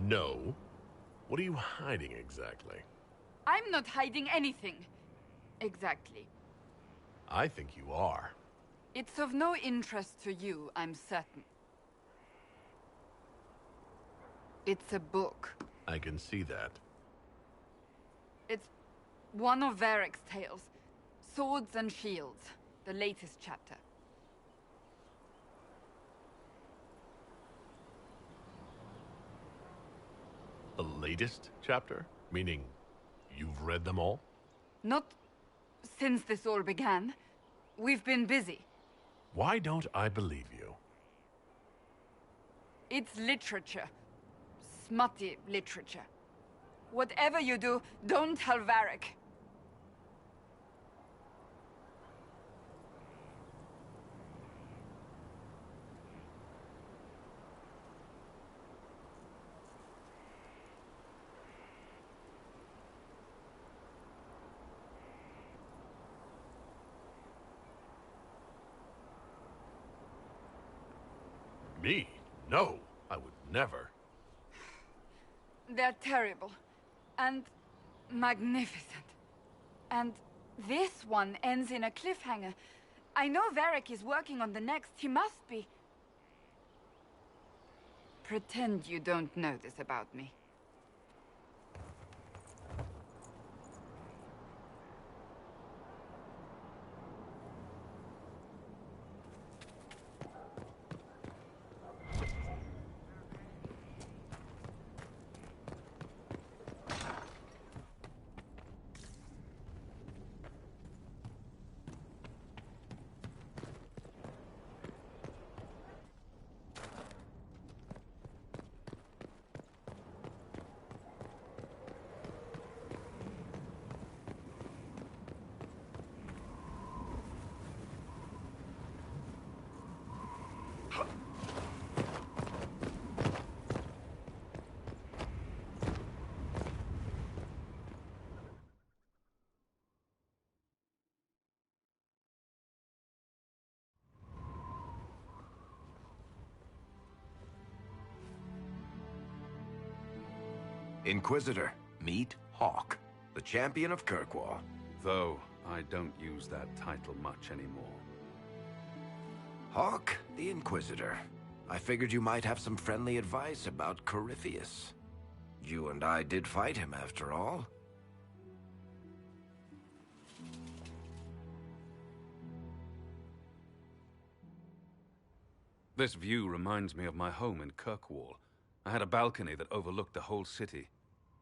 No. What are you hiding exactly? I'm not hiding anything. Exactly. I think you are. It's of no interest to you, I'm certain. It's a book. I can see that. It's one of Varric's tales. Swords and Shields. The latest chapter. The latest chapter? Meaning, you've read them all? Not since this all began. We've been busy. Why don't I believe you? It's literature. Smutty literature. Whatever you do, don't tell Varric. Me? No, I would never. They're terrible. And magnificent. And this one ends in a cliffhanger. I know Varric is working on the next. He must be. Pretend you don't know this about me. Inquisitor, meet Hawk, the champion of Kirkwall. Though, I don't use that title much anymore. Hawk, the Inquisitor. I figured you might have some friendly advice about Corypheus. You and I did fight him, after all. This view reminds me of my home in Kirkwall. I had a balcony that overlooked the whole city.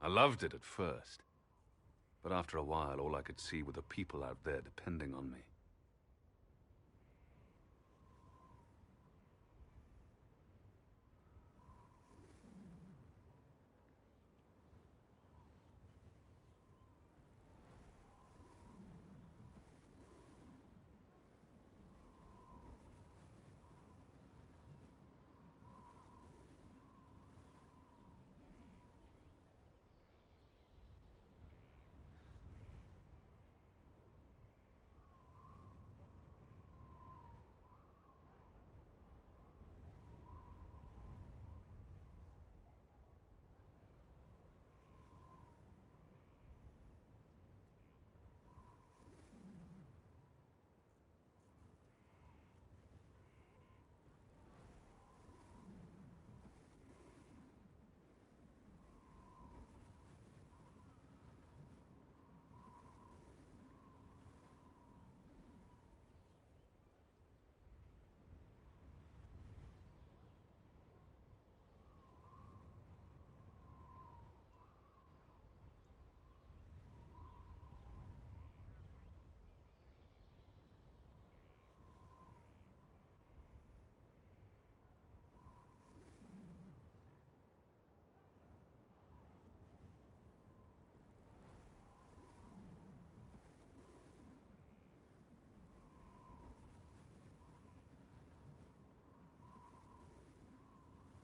I loved it at first. But after a while, all I could see were the people out there depending on me.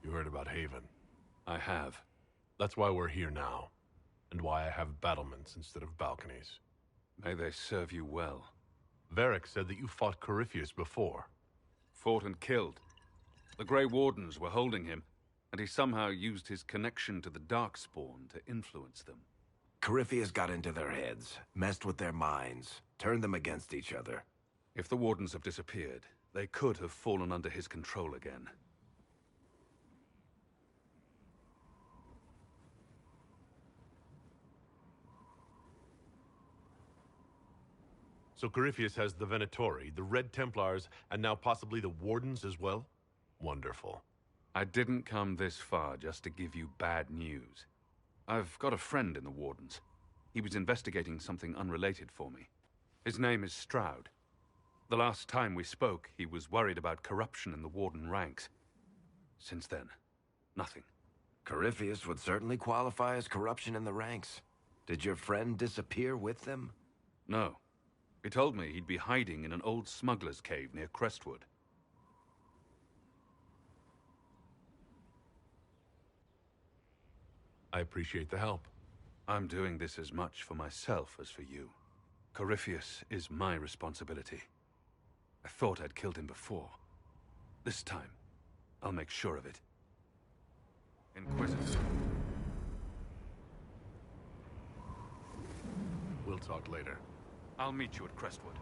You heard about Haven. I have. That's why we're here now. And why I have battlements instead of balconies. May they serve you well. Varric said that you fought Corypheus before. Fought and killed. The Grey Wardens were holding him. and he somehow used his connection to the Darkspawn to influence them. Corypheus got into their heads, messed with their minds, turned them against each other. If the Wardens have disappeared, they could have fallen under his control again. So Corypheus has the Venatori, the Red Templars, and now possibly the Wardens as well? Wonderful. I didn't come this far just to give you bad news. I've got a friend in the Wardens. He was investigating something unrelated for me. His name is Stroud. The last time we spoke, he was worried about corruption in the Warden ranks. Since then, nothing. Corypheus would certainly qualify as corruption in the ranks. Did your friend disappear with them? No. He told me he'd be hiding in an old smuggler's cave near Crestwood. I appreciate the help. I'm doing this as much for myself as for you. Corypheus is my responsibility. I thought I'd killed him before. This time, I'll make sure of it. Inquisitor. We'll talk later. I'll meet you at Crestwood.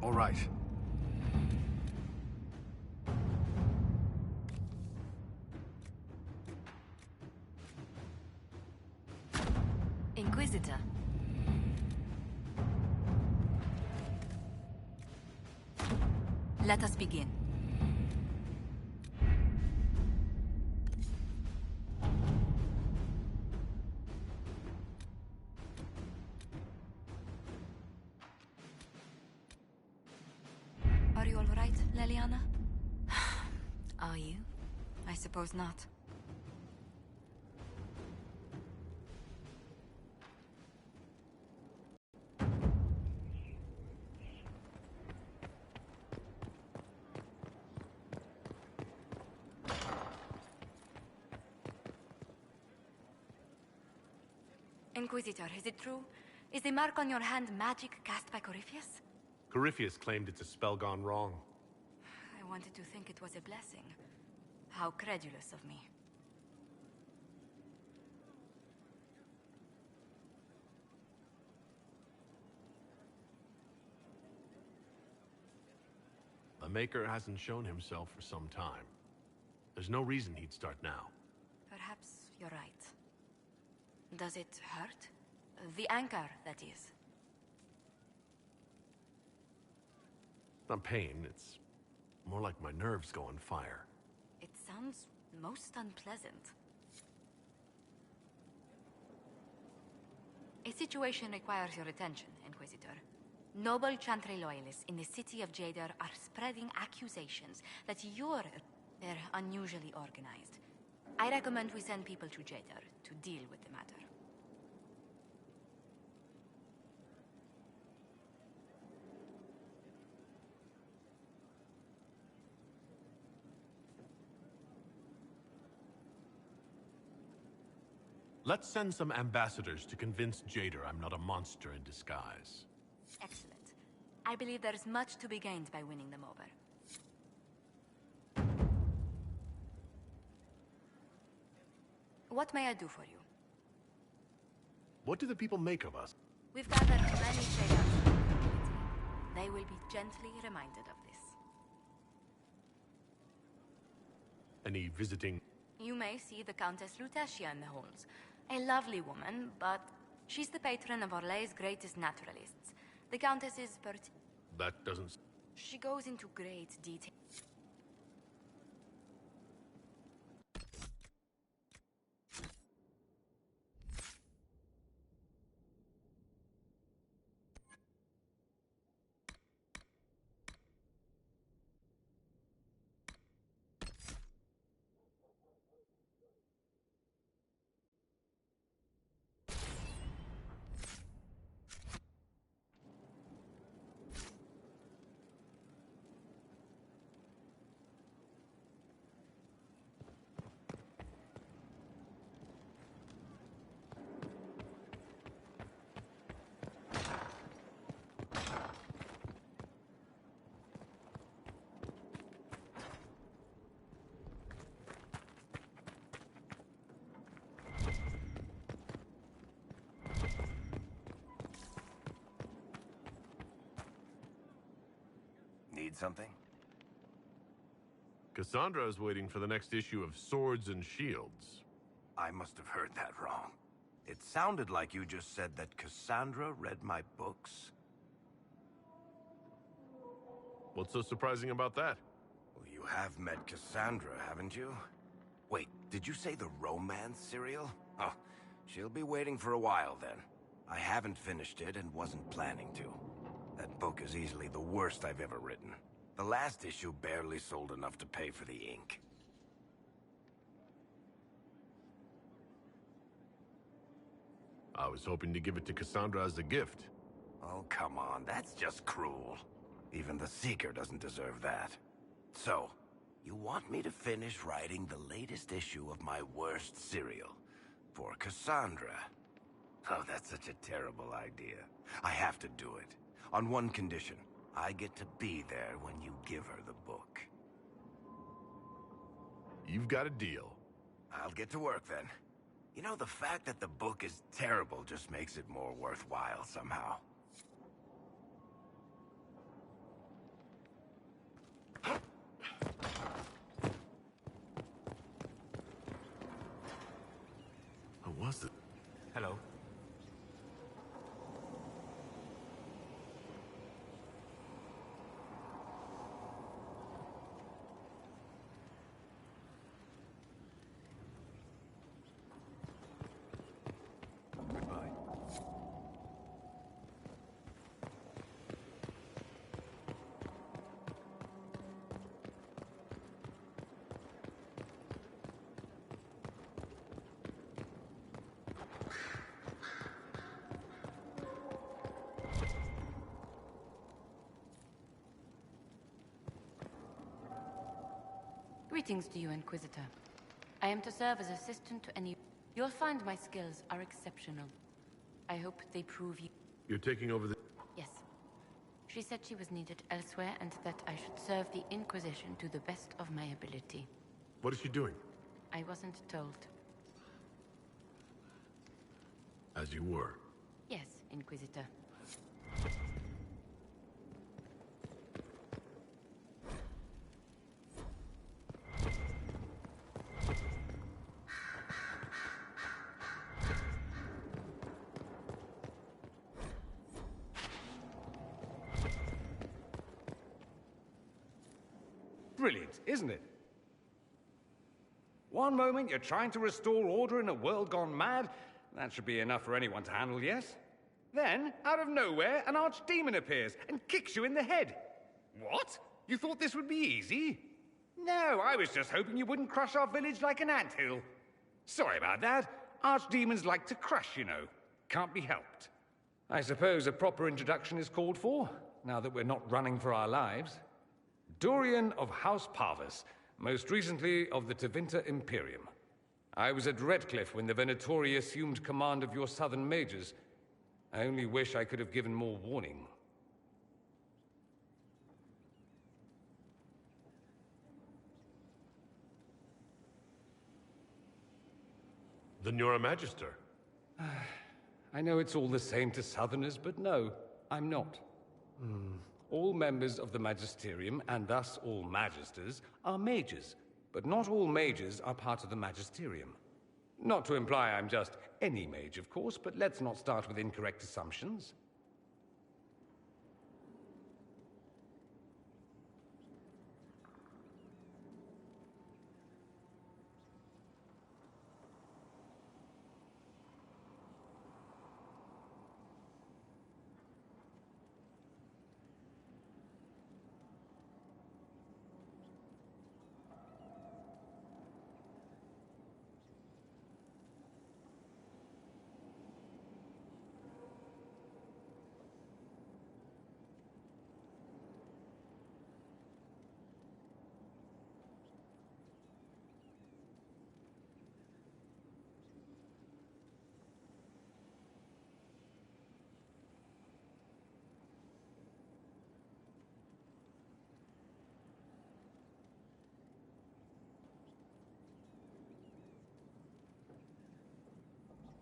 All right. Inquisitor. Let us begin. Are you all right, Leliana? Are you? I suppose not. Inquisitor, is it true? Is the mark on your hand magic cast by Corypheus? Corypheus claimed it's a spell gone wrong. I wanted to think it was a blessing. How credulous of me. The Maker hasn't shown himself for some time. There's no reason he'd start now. Perhaps you're right. Does it hurt? The anchor, that is. Not pain, it's more like my nerves go on fire. It sounds most unpleasant. A situation requires your attention, Inquisitor. Noble Chantry loyalists in the city of Jadar are spreading accusations that they're unusually organized. I recommend we send people to Jadar to deal with the matter. Let's send some ambassadors to convince Jadar I'm not a monster in disguise. Excellent. I believe there's much to be gained by winning them over. What may I do for you? What do the people make of us? We've gathered many traders from the community. They will be gently reminded of this. Any visiting? You may see the Countess Lutetia in the halls. A lovely woman, but she's the patron of Orlay's greatest naturalists. The Countess is That doesn't... She goes into great detail. Need something? Cassandra is waiting for the next issue of Swords and Shields. I must have heard that wrong. It sounded like you just said that Cassandra read my books. What's so surprising about that? Well, you have met Cassandra, haven't you? Wait, did you say the romance serial? Oh, she'll be waiting for a while then. I haven't finished it and wasn't planning to. That book is easily the worst I've ever written. The last issue barely sold enough to pay for the ink. I was hoping to give it to Cassandra as a gift. Oh, come on, that's just cruel. Even the Seeker doesn't deserve that. So, you want me to finish writing the latest issue of my worst serial for Cassandra? Oh, that's such a terrible idea. I have to do it. On one condition. I get to be there when you give her the book. You've got a deal. I'll get to work then. You know, the fact that the book is terrible just makes it more worthwhile somehow. What was it? Hello. Goodbye. Greetings to you, Inquisitor. I am to serve as assistant to any... You'll find my skills are exceptional. I hope they prove you... You're taking over the... Yes. She said she was needed elsewhere and that I should serve the Inquisition to the best of my ability. What is she doing? I wasn't told. As you were. Yes, Inquisitor. Brilliant, isn't it? One moment you're trying to restore order in a world gone mad. That should be enough for anyone to handle, yes? Then, out of nowhere, an archdemon appears and kicks you in the head. What? You thought this would be easy? No, I was just hoping you wouldn't crush our village like an anthill. Sorry about that. Archdemons like to crush, you know. Can't be helped. I suppose a proper introduction is called for, now that we're not running for our lives. Dorian of House Parvis, most recently of the Tevinter Imperium. I was at Redcliffe when the Venatori assumed command of your southern mages. I only wish I could have given more warning. Then you're a Magister. I know it's all the same to Southerners, but no, I'm not. All members of the Magisterium, and thus all Magisters, are mages, but not all mages are part of the Magisterium. Not to imply I'm just any mage, of course, but let's not start with incorrect assumptions.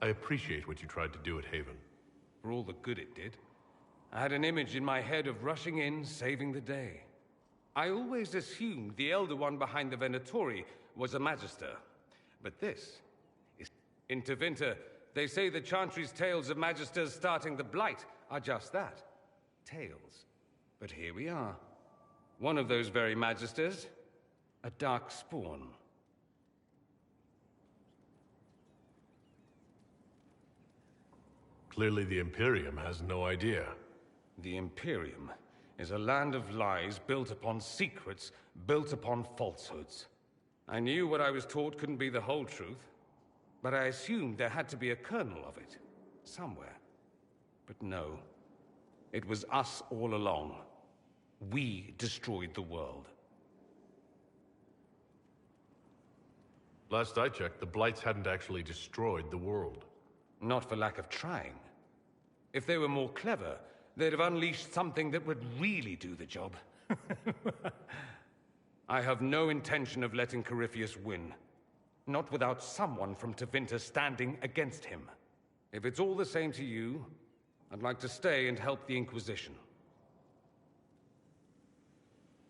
I appreciate what you tried to do at Haven. For all the good it did. I had an image in my head of rushing in, saving the day. I always assumed the Elder One behind the Venatori was a Magister. But this is... In Tevinter, they say the Chantry's tales of Magisters starting the Blight are just that. Tales. But here we are. One of those very Magisters. A dark spawn. Clearly the Imperium has no idea. The Imperium is a land of lies built upon secrets, built upon falsehoods. I knew what I was taught couldn't be the whole truth, but I assumed there had to be a kernel of it, somewhere. But no, it was us all along. We destroyed the world. Last I checked, the Blights hadn't actually destroyed the world. Not for lack of trying. If they were more clever, they'd have unleashed something that would really do the job. I have no intention of letting Corypheus win. Not without someone from Tevinter standing against him. If it's all the same to you, I'd like to stay and help the Inquisition.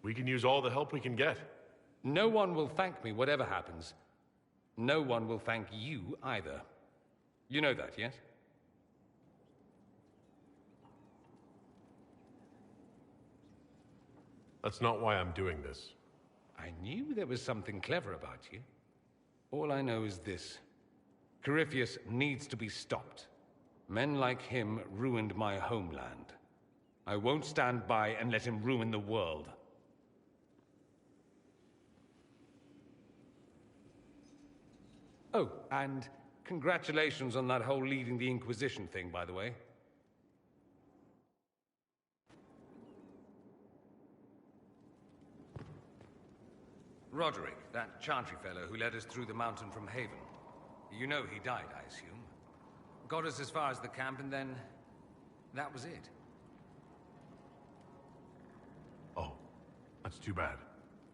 We can use all the help we can get. No one will thank me, whatever happens. No one will thank you either. You know that, yes? That's not why I'm doing this. I knew there was something clever about you. All I know is this. Corypheus needs to be stopped. Men like him ruined my homeland. I won't stand by and let him ruin the world. Oh, and congratulations on that whole leading the Inquisition thing, by the way. Roderick, that Chantry fellow who led us through the mountain from Haven. You know he died, I assume. Got us as far as the camp, and then... that was it. Oh, that's too bad.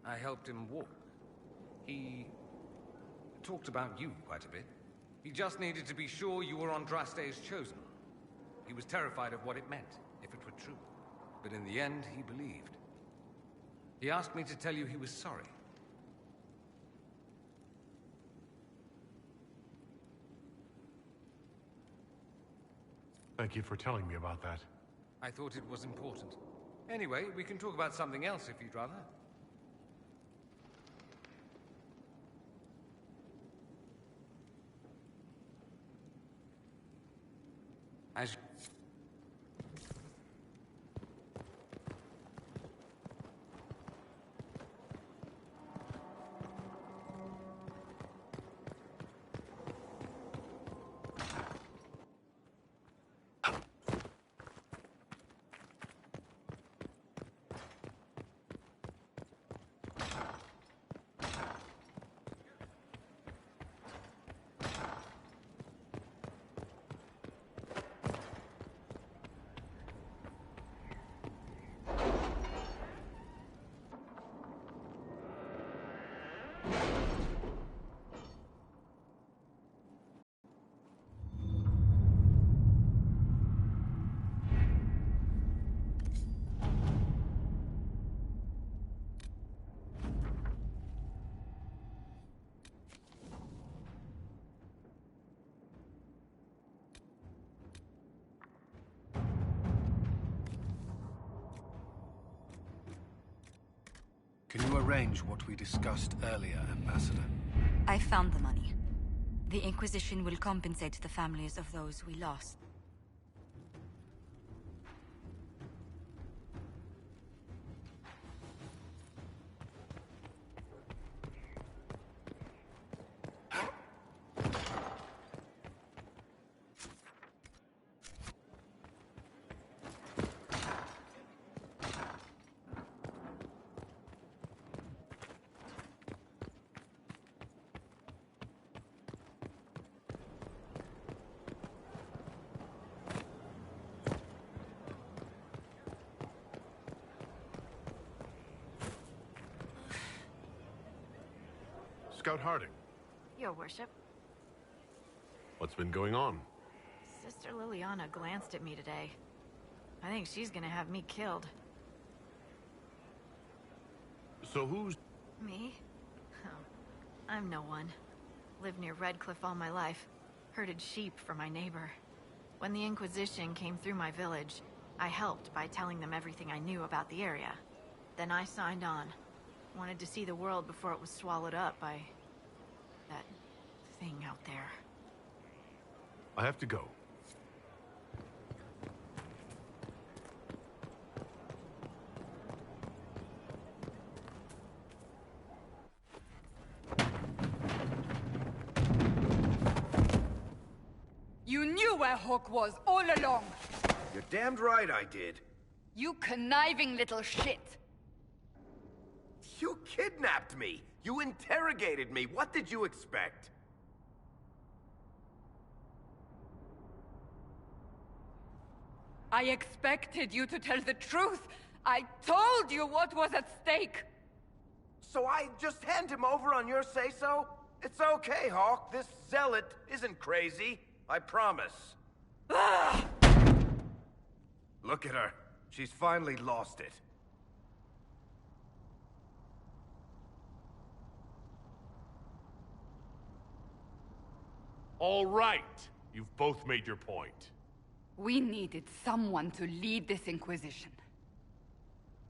I helped him walk. He... talked about you quite a bit. He just needed to be sure you were Andraste's chosen. He was terrified of what it meant, if it were true. But in the end, he believed. He asked me to tell you he was sorry. Thank you for telling me about that. I thought it was important. Anyway, we can talk about something else if you'd rather. Can you arrange what we discussed earlier, Ambassador? I found the money. The Inquisition will compensate the families of those we lost. Scout Harding, Your worship, what's been going on? Sister Liliana glanced at me today. I think she's gonna have me killed. So who's... Me? Oh, I'm no one. Lived near Redcliffe all my life. Herded sheep for my neighbor. When the Inquisition came through my village, I helped by telling them everything I knew about the area. Then I signed on. Wanted to see the world before it was swallowed up by... that thing out there. I have to go. You knew where Hawk was all along! You're damned right I did. You conniving little shit! You kidnapped me! You interrogated me! What did you expect? I expected you to tell the truth! I told you what was at stake! So I just hand him over on your say-so? It's okay, Hawk. This zealot isn't crazy. I promise. Ah! Look at her. She's finally lost it. All right. You've both made your point. We needed someone to lead this Inquisition.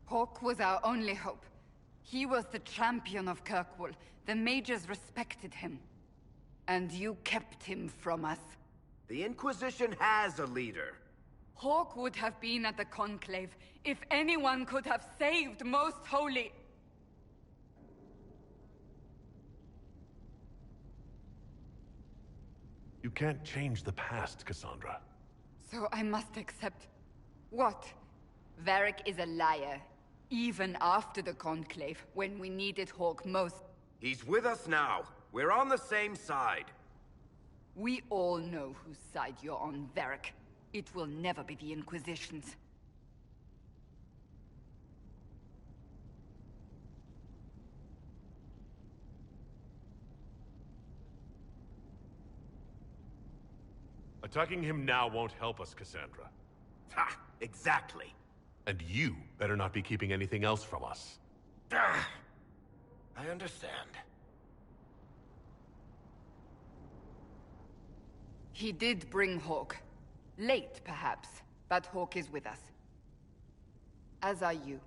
Hawk was our only hope. He was the champion of Kirkwall. The mages respected him. And you kept him from us. The Inquisition has a leader. Hawk would have been at the Conclave if anyone could have saved Most Holy... You can't change the past, Cassandra. So I must accept... what? Varric is a liar. Even after the Conclave, when we needed Hawk most. He's with us now. We're on the same side. We all know whose side you're on, Varric. It will never be the Inquisition's. Attacking him now won't help us, Cassandra. Ha! Exactly. And you better not be keeping anything else from us. Ah, I understand. He did bring Hawk. Late, perhaps, but Hawk is with us. As are you.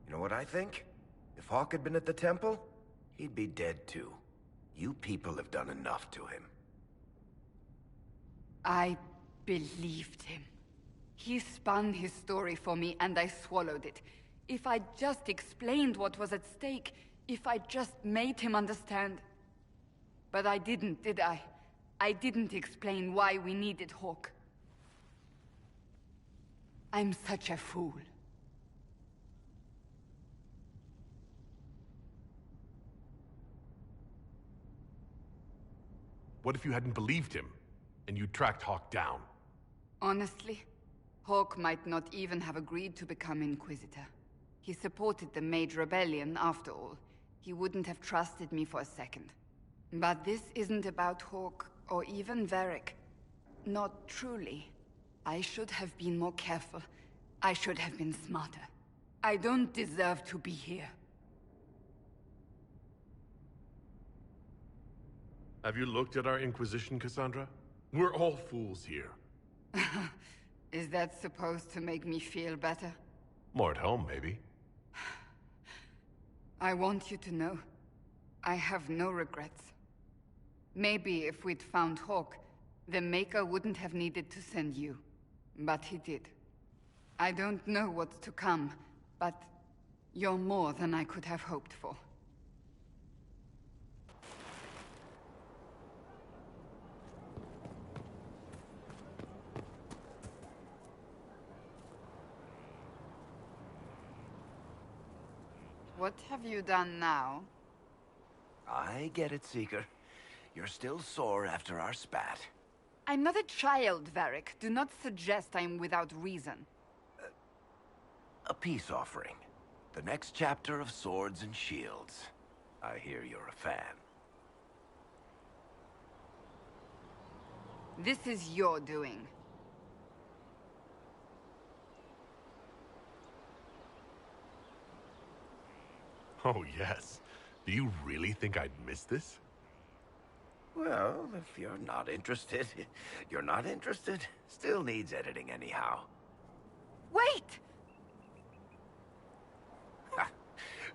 You know what I think? If Hawk had been at the temple, he'd be dead too. You people have done enough to him. I believed him. He spun his story for me and I swallowed it. If I just explained what was at stake, if I just made him understand. But I didn't, did I? I didn't explain why we needed Hawk. I'm such a fool. What if you hadn't believed him, and you tracked Hawk down? Honestly, Hawk might not even have agreed to become Inquisitor. He supported the Mage Rebellion, after all. He wouldn't have trusted me for a second. But this isn't about Hawk, or even Varric. Not truly. I should have been more careful. I should have been smarter. I don't deserve to be here. Have you looked at our Inquisition, Cassandra? We're all fools here. Is that supposed to make me feel better? More at home, maybe. I want you to know, I have no regrets. Maybe if we'd found Hawk, the Maker wouldn't have needed to send you. But he did. I don't know what's to come, but you're more than I could have hoped for. What have you done now? I get it, Seeker. You're still sore after our spat. I'm not a child, Varric. Do not suggest I'm without reason. A peace offering. The next chapter of Swords and Shields. I hear you're a fan. This is your doing. Oh, yes. Do you really think I'd miss this? Well, if you're not interested, you're not interested. Still needs editing anyhow. Wait!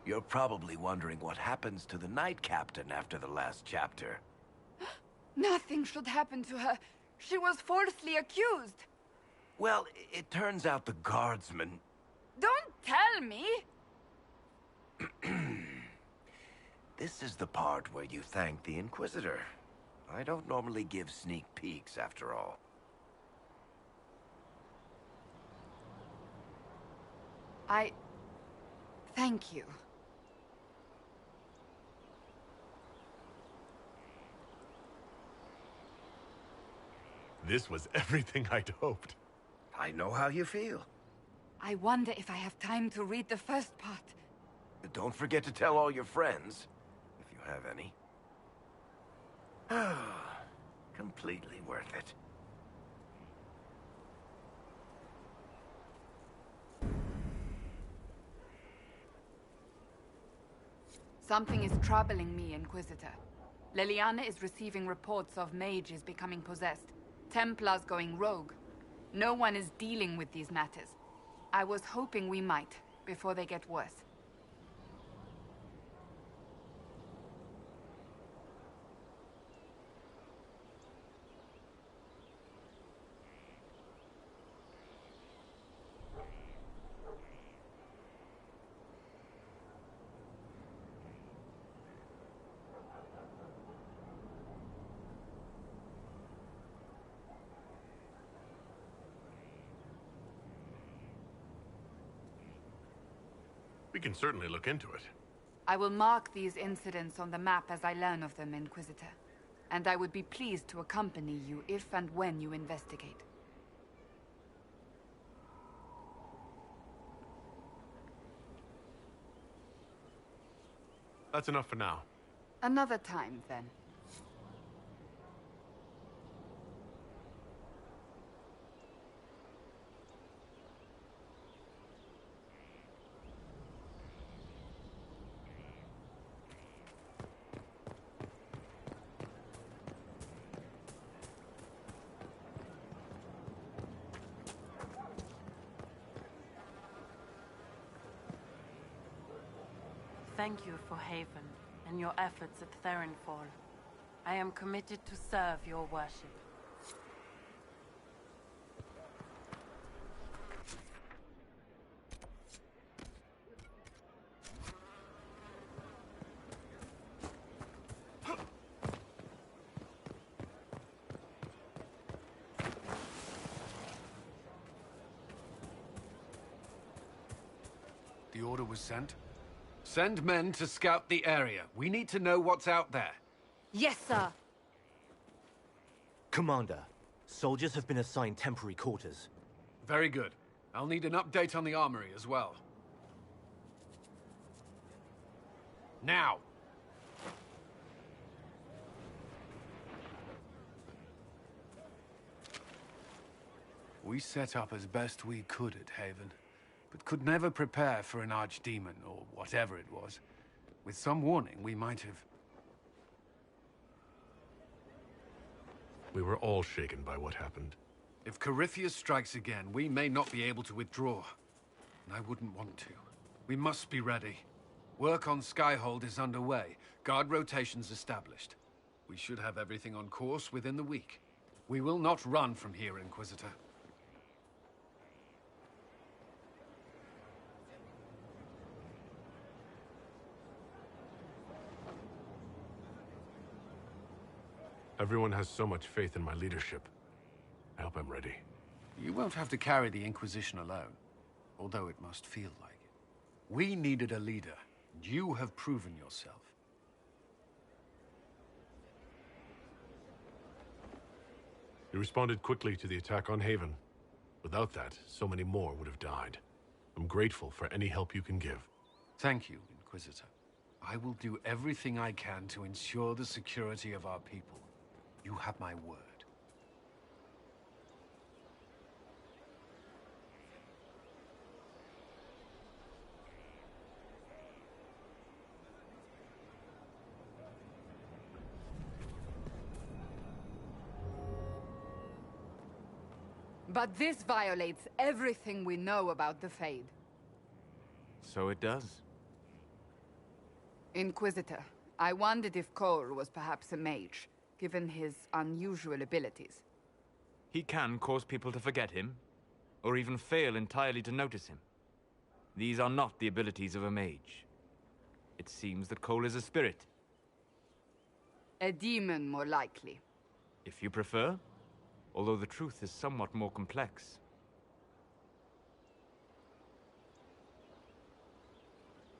You're probably wondering what happens to the Knight Captain after the last chapter. Nothing should happen to her. She was falsely accused. Well, it turns out the guardsmen... Don't tell me! This is the part where you thank the Inquisitor. I don't normally give sneak peeks, after all. Thank you. This was everything I'd hoped. I know how you feel. I wonder if I have time to read the first part. Don't forget to tell all your friends, if you have any. Completely worth it. Something is troubling me, Inquisitor. Leliana is receiving reports of mages becoming possessed, Templars going rogue. No one is dealing with these matters. I was hoping we might, before they get worse. We can certainly look into it. I will mark these incidents on the map as I learn of them, Inquisitor. And I would be pleased to accompany you if and when you investigate. That's enough for now. Another time, then. Thank you for Haven and your efforts at Therenfall. I am committed to serve your worship. The order was sent? Send men to scout the area. We need to know what's out there. Yes, sir. Commander, soldiers have been assigned temporary quarters. Very good. I'll need an update on the armory as well. Now! We set up as best we could at Haven, but could never prepare for an archdemon, or whatever it was. With some warning, we might have... We were all shaken by what happened. If Corypheus strikes again, we may not be able to withdraw. And I wouldn't want to. We must be ready. Work on Skyhold is underway. Guard rotations established. We should have everything on course within the week. We will not run from here, Inquisitor. Everyone has so much faith in my leadership. I hope I'm ready. You won't have to carry the Inquisition alone, although it must feel like it. We needed a leader, and you have proven yourself. You responded quickly to the attack on Haven. Without that, so many more would have died. I'm grateful for any help you can give. Thank you, Inquisitor. I will do everything I can to ensure the security of our people. You have my word. But this violates everything we know about the Fade. So it does. Inquisitor, I wondered if Cole was perhaps a mage, given his unusual abilities. He can cause people to forget him, or even fail entirely to notice him. These are not the abilities of a mage. It seems that Cole is a spirit. A demon, more likely. If you prefer, although the truth is somewhat more complex.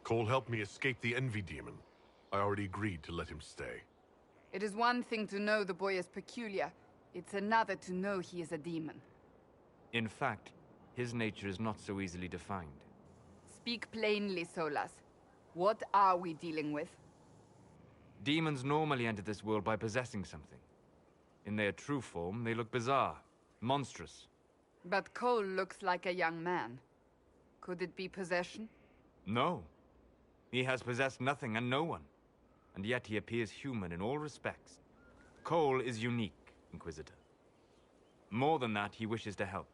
Cole helped me escape the Envy Demon. I already agreed to let him stay. It is one thing to know the boy is peculiar. It's another to know he is a demon. In fact, his nature is not so easily defined. Speak plainly, Solas. What are we dealing with? Demons normally enter this world by possessing something. In their true form, they look bizarre, monstrous. But Cole looks like a young man. Could it be possession? No. He has possessed nothing and no one. And yet he appears human in all respects. Cole is unique, Inquisitor. More than that, he wishes to help.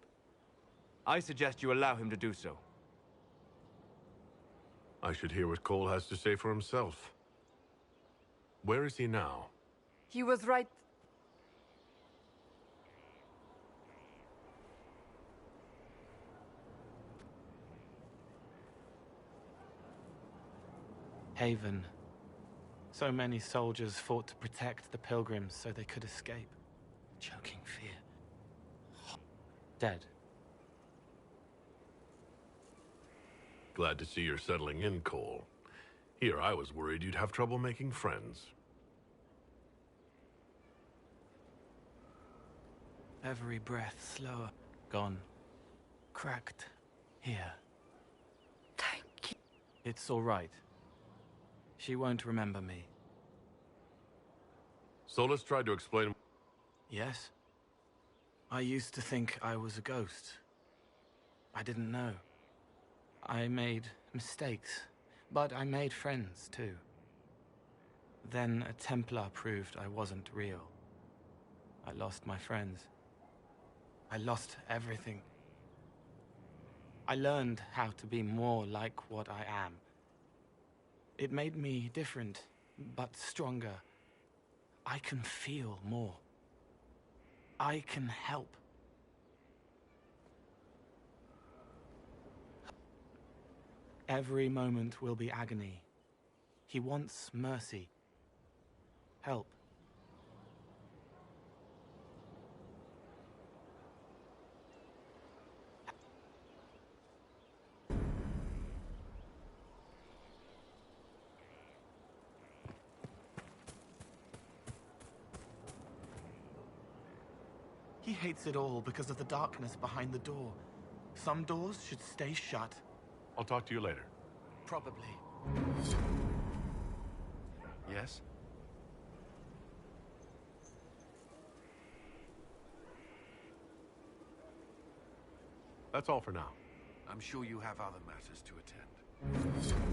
I suggest you allow him to do so. I should hear what Cole has to say for himself. Where is he now? He was right... Haven. So many soldiers fought to protect the pilgrims so they could escape. Choking fear. Dead. Glad to see you're settling in, Cole. Here, I was worried you'd have trouble making friends. Every breath slower. Gone. Cracked. Here. Thank you. It's all right. She won't remember me. Solus tried to explain... Yes? I used to think I was a ghost. I didn't know. I made mistakes, but I made friends too. Then a Templar proved I wasn't real. I lost my friends. I lost everything. I learned how to be more like what I am. It made me different, but stronger. I can feel more. I can help. Every moment will be agony. He wants mercy. Help. He hates it all because of the darkness behind the door. Some doors should stay shut. I'll talk to you later. Probably. Yes? That's all for now. I'm sure you have other matters to attend.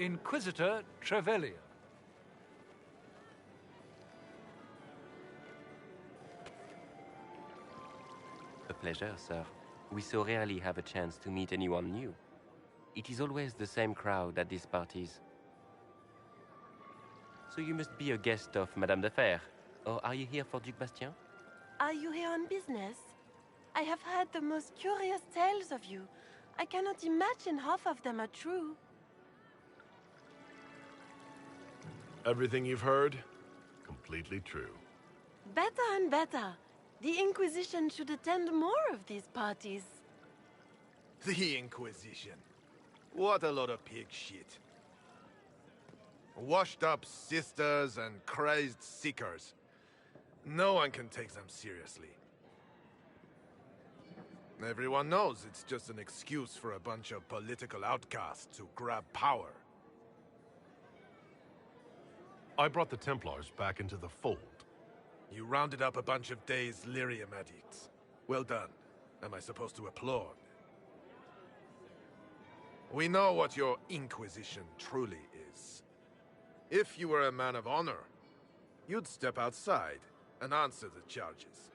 Inquisitor Trevelyan. A pleasure, sir. We so rarely have a chance to meet anyone new. It is always the same crowd at these parties. So you must be a guest of Madame de Fer, or are you here for Duc Bastien? Are you here on business? I have heard the most curious tales of you. I cannot imagine half of them are true. Everything you've heard, completely true. Better and better. The Inquisition should attend more of these parties. The Inquisition. What a lot of pig shit. Washed up sisters and crazed seekers. No one can take them seriously. Everyone knows it's just an excuse for a bunch of political outcasts to grab power. I brought the Templars back into the fold. You rounded up a bunch of dazed lyrium addicts. Well done. Am I supposed to applaud? We know what your Inquisition truly is. If you were a man of honor, you'd step outside and answer the charges.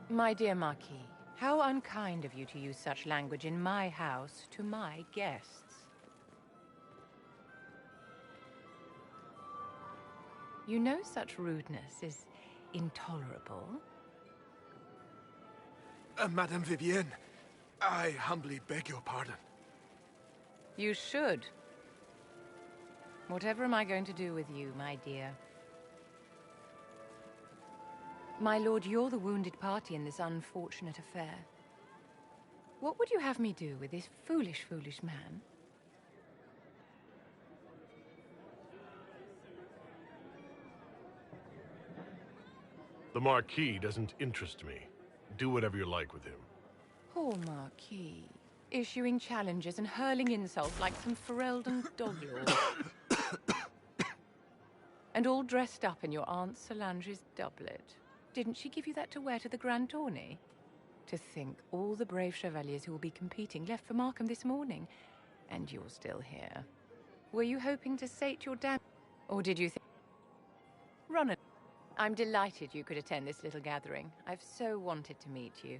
My dear Marquis, how unkind of you to use such language in my house to my guests. You know such rudeness is intolerable. Madame Vivienne, I humbly beg your pardon. You should. Whatever am I going to do with you, my dear? My lord, you're the wounded party in this unfortunate affair. What would you have me do with this foolish, foolish man? The Marquis doesn't interest me. Do whatever you like with him. Poor Marquis. Issuing challenges and hurling insults like some Ferelden doglord. And all dressed up in your Aunt Solange's doublet. Didn't she give you that to wear to the Grand Tourney? To think all the brave chevaliers who will be competing left for Markham this morning, and you're still here. Were you hoping to sate your or did you think... Ronan, I'm delighted you could attend this little gathering. I've so wanted to meet you.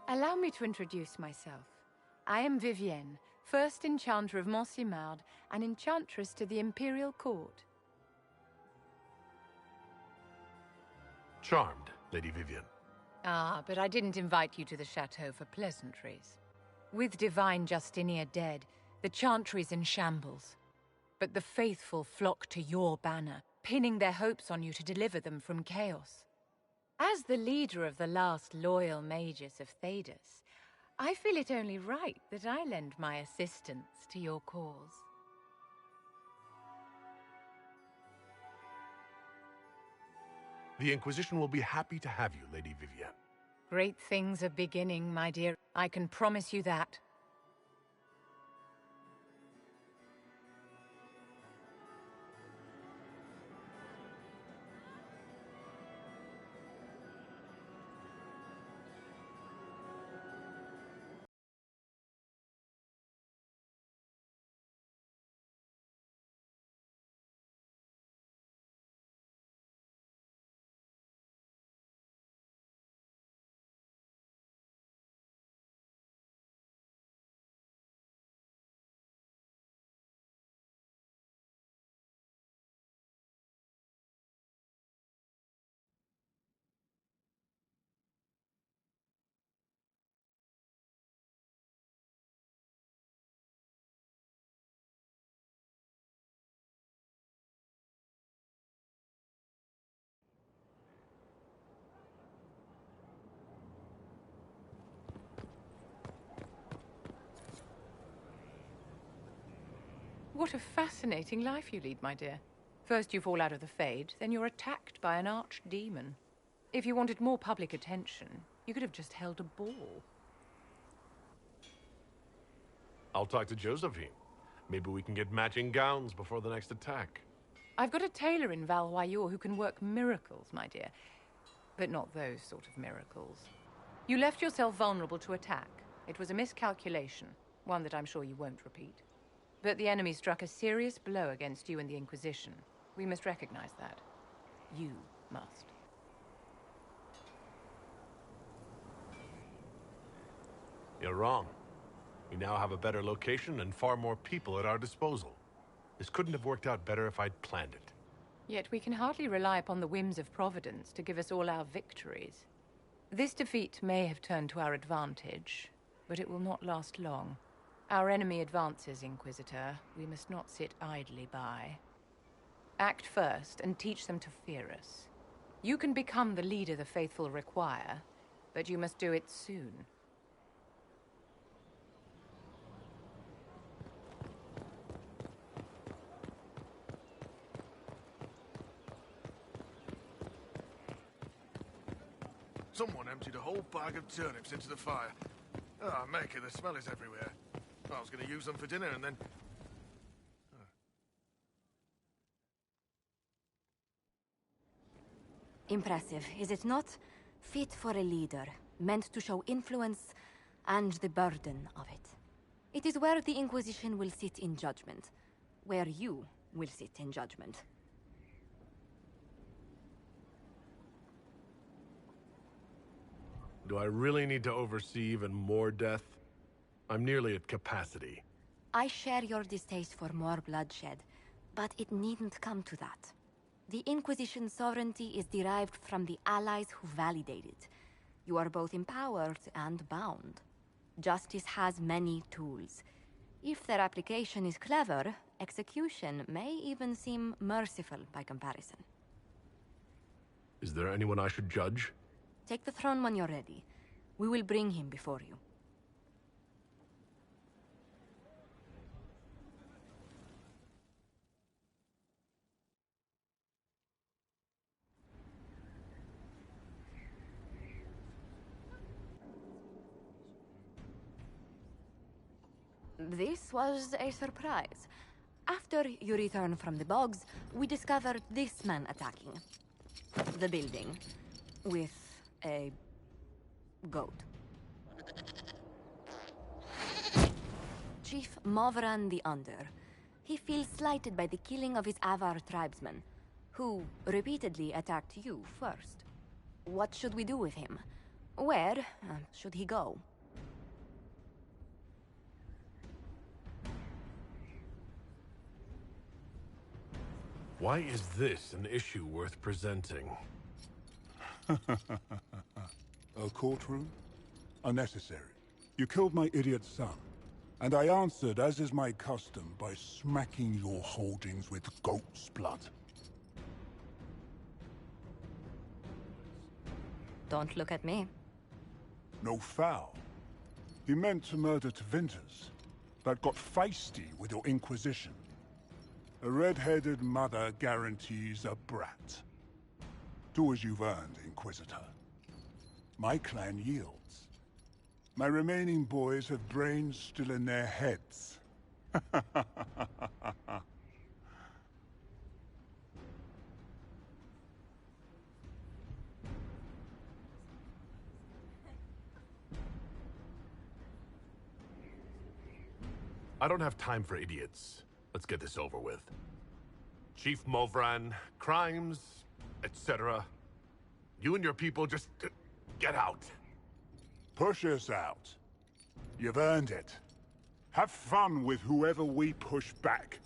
Allow me to introduce myself. I am Vivienne, first Enchanter of Montsimard and Enchantress to the Imperial Court. Charmed, Lady Vivienne. Ah, but I didn't invite you to the chateau for pleasantries. With Divine Justinia dead, the Chantry's in shambles. But the faithful flock to your banner, pinning their hopes on you to deliver them from chaos. As the leader of the last loyal mages of Thedas, I feel it only right that I lend my assistance to your cause. The Inquisition will be happy to have you, Lady Vivienne. Great things are beginning, my dear. I can promise you that. What a fascinating life you lead, my dear. First you fall out of the Fade, then you're attacked by an archdemon. If you wanted more public attention, you could have just held a ball. I'll talk to Josephine. Maybe we can get matching gowns before the next attack. I've got a tailor in Valroyur who can work miracles, my dear. but not those sort of miracles. You left yourself vulnerable to attack. It was a miscalculation, one that I'm sure you won't repeat. But the enemy struck a serious blow against you and the Inquisition. We must recognize that. You must. You're wrong. We now have a better location and far more people at our disposal. This couldn't have worked out better if I'd planned it. Yet we can hardly rely upon the whims of Providence to give us all our victories. This defeat may have turned to our advantage, but it will not last long. Our enemy advances, Inquisitor. We must not sit idly by. Act first and teach them to fear us. You can become the leader the faithful require, but you must do it soon. Someone emptied a whole bag of turnips into the fire. Ah, Maker, the smell is everywhere. I was going to use them for dinner and then... Impressive, is it not? Fit for a leader, meant to show influence and the burden of it. It is where the Inquisition will sit in judgment, where you will sit in judgment. Do I really need to oversee even more death? I'm nearly at capacity. I share your distaste for more bloodshed, but it needn't come to that. The Inquisition's sovereignty is derived from the allies who validate it. You are both empowered and bound. Justice has many tools. If their application is clever, execution may even seem merciful by comparison. Is there anyone I should judge? Take the throne when you're ready. We will bring him before you. This was a surprise. After you return from the bogs, we discovered this man attacking the building with a goat. Chief Movran the Under. He feels slighted by the killing of his Avar tribesmen, who repeatedly attacked you first. What should we do with him? Where should he go? Why is this an issue worth presenting? A courtroom? Unnecessary. You killed my idiot son, and I answered, as is my custom, by smacking your holdings with goat's blood. Don't look at me. No foul. He meant to murder Tevinters, but got feisty with your Inquisition. A red-headed mother guarantees a brat. Do as you've earned, Inquisitor. My clan yields. My remaining boys have brains still in their heads. I don't have time for idiots. Let's get this over with. Chief Movran, crimes, etc. You and your people just get out. Push us out. You've earned it. Have fun with whoever we push back.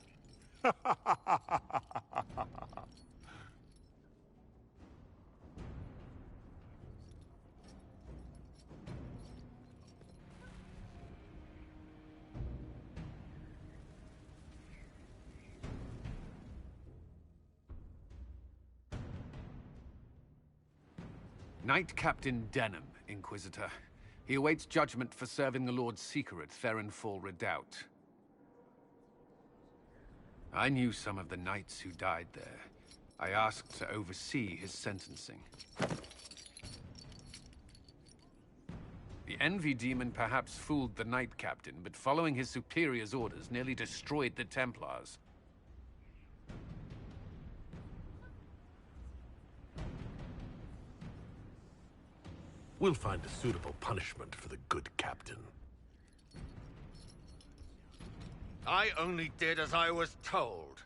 Knight Captain Denham, Inquisitor. He awaits judgment for serving the Lord Seeker at Therenfall Redoubt. I knew some of the knights who died there. I asked to oversee his sentencing. The Envy Demon perhaps fooled the Knight Captain, but following his superior's orders nearly destroyed the Templars. We'll find a suitable punishment for the good captain. I only did as I was told.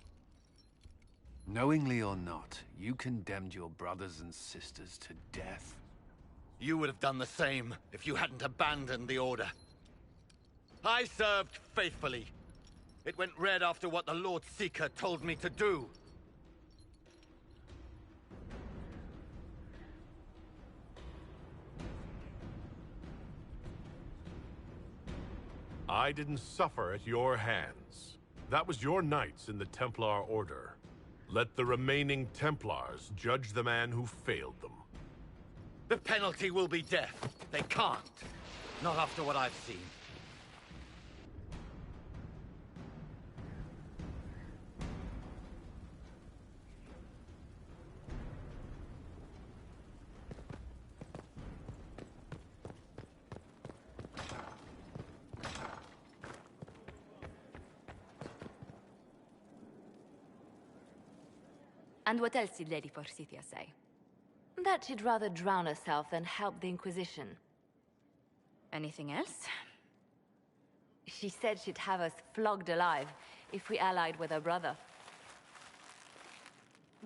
Knowingly or not, you condemned your brothers and sisters to death. You would have done the same if you hadn't abandoned the Order. I served faithfully. It went red after what the Lord Seeker told me to do. I didn't suffer at your hands. That was your knights in the Templar Order. Let the remaining Templars judge the man who failed them. The penalty will be death. They can't. Not after what I've seen. And what else did Lady Forsythia say? That she'd rather drown herself than help the Inquisition. Anything else? She said she'd have us flogged alive if we allied with her brother.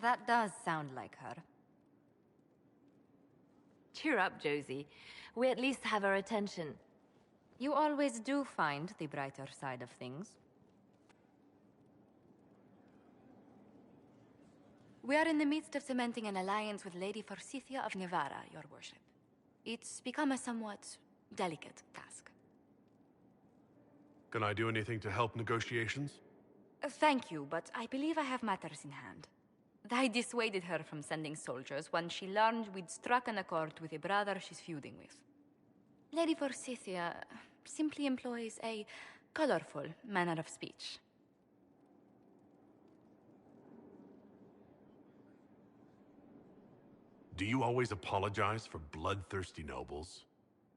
That does sound like her. Cheer up, Josie. We at least have her attention. You always do find the brighter side of things. We are in the midst of cementing an alliance with Lady Forsythia of Navarra, your worship. It's become a somewhat delicate task. Can I do anything to help negotiations? Thank you, but I believe I have matters in hand. I dissuaded her from sending soldiers when she learned we'd struck an accord with a brother she's feuding with. Lady Forsythia simply employs a colorful manner of speech. Do you always apologize for bloodthirsty nobles?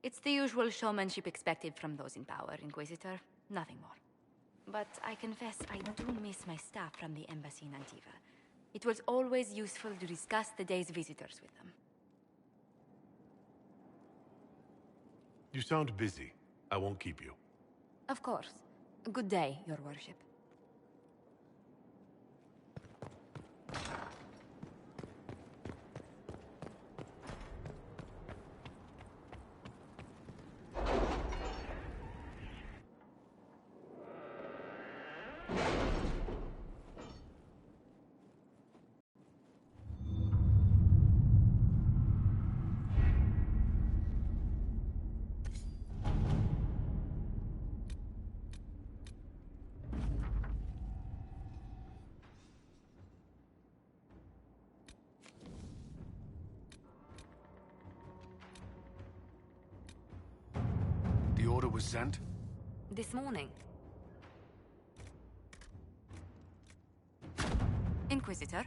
It's the usual showmanship expected from those in power, Inquisitor. Nothing more. But I confess I do miss my staff from the embassy in Antiva. It was always useful to discuss the day's visitors with them. You sound busy. I won't keep you. Of course. Good day, your worship. The order was sent? This morning. Inquisitor?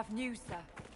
of news, sir.